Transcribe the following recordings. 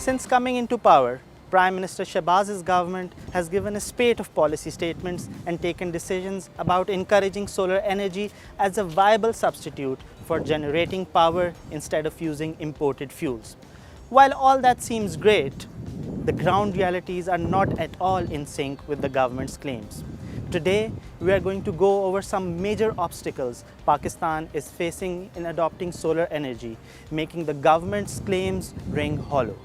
Since coming into power, Prime Minister Shahbaz's government has given a spate of policy statements and taken decisions about encouraging solar energy as a viable substitute for generating power instead of using imported fuels. While all that seems great, the ground realities are not at all in sync with the government's claims. Today, we are going to go over some major obstacles Pakistan is facing in adopting solar energy, making the government's claims ring hollow.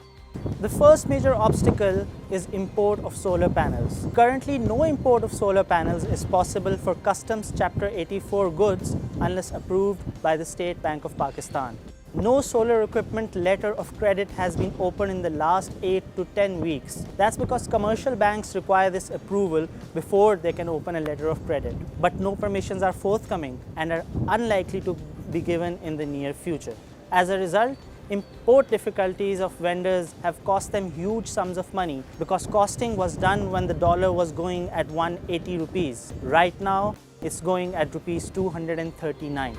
The first major obstacle is import of solar panels. Currently, no import of solar panels is possible for Customs Chapter 84 goods unless approved by the State Bank of Pakistan. No solar equipment letter of credit has been opened in the last 8 to 10 weeks. That's because commercial banks require this approval before they can open a letter of credit. But no permissions are forthcoming and are unlikely to be given in the near future. As a result, import difficulties of vendors have cost them huge sums of money because costing was done when the dollar was going at 180 rupees. Right now, it's going at rupees 239.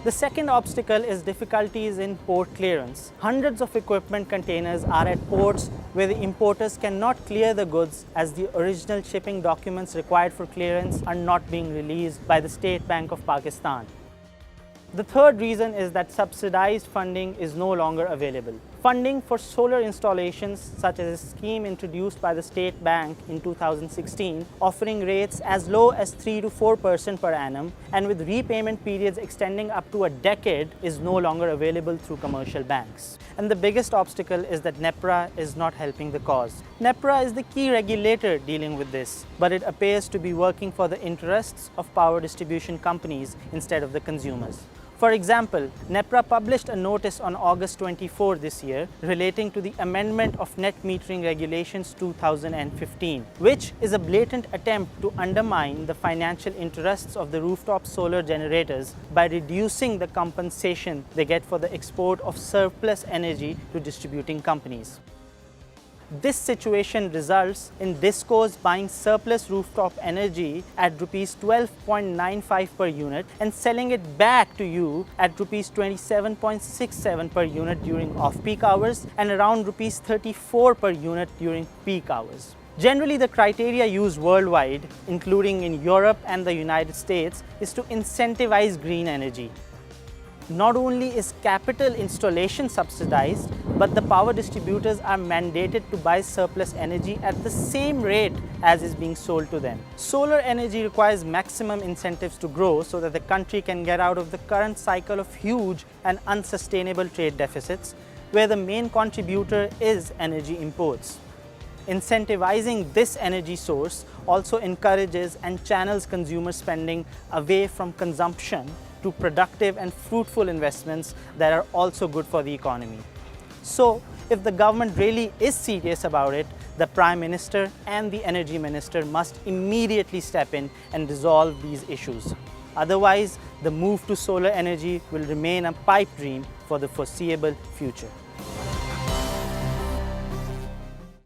The second obstacle is difficulties in port clearance. Hundreds of equipment containers are at ports where the importers cannot clear the goods as the original shipping documents required for clearance are not being released by the State Bank of Pakistan. The third reason is that subsidized funding is no longer available. Funding for solar installations, such as a scheme introduced by the State Bank in 2016, offering rates as low as 3 to 4% per annum and with repayment periods extending up to a decade, is no longer available through commercial banks. And the biggest obstacle is that NEPRA is not helping the cause. NEPRA is the key regulator dealing with this, but it appears to be working for the interests of power distribution companies instead of the consumers. For example, NEPRA published a notice on August 24 this year relating to the amendment of Net Metering Regulations 2015, which is a blatant attempt to undermine the financial interests of the rooftop solar generators by reducing the compensation they get for the export of surplus energy to distributing companies. This situation results in DISCOs buying surplus rooftop energy at rupees 12.95 per unit and selling it back to you at rupees 27.67 per unit during off-peak hours and around rupees 34 per unit during peak hours. Generally, the criteria used worldwide, including in Europe and the United States, is to incentivize green energy. Not only is capital installation subsidized, but the power distributors are mandated to buy surplus energy at the same rate as is being sold to them. Solar energy requires maximum incentives to grow so that the country can get out of the current cycle of huge and unsustainable trade deficits, where the main contributor is energy imports. Incentivizing this energy source also encourages and channels consumer spending away from consumption to productive and fruitful investments that are also good for the economy. So, if the government really is serious about it, the Prime Minister and the Energy Minister must immediately step in and resolve these issues. Otherwise, the move to solar energy will remain a pipe dream for the foreseeable future.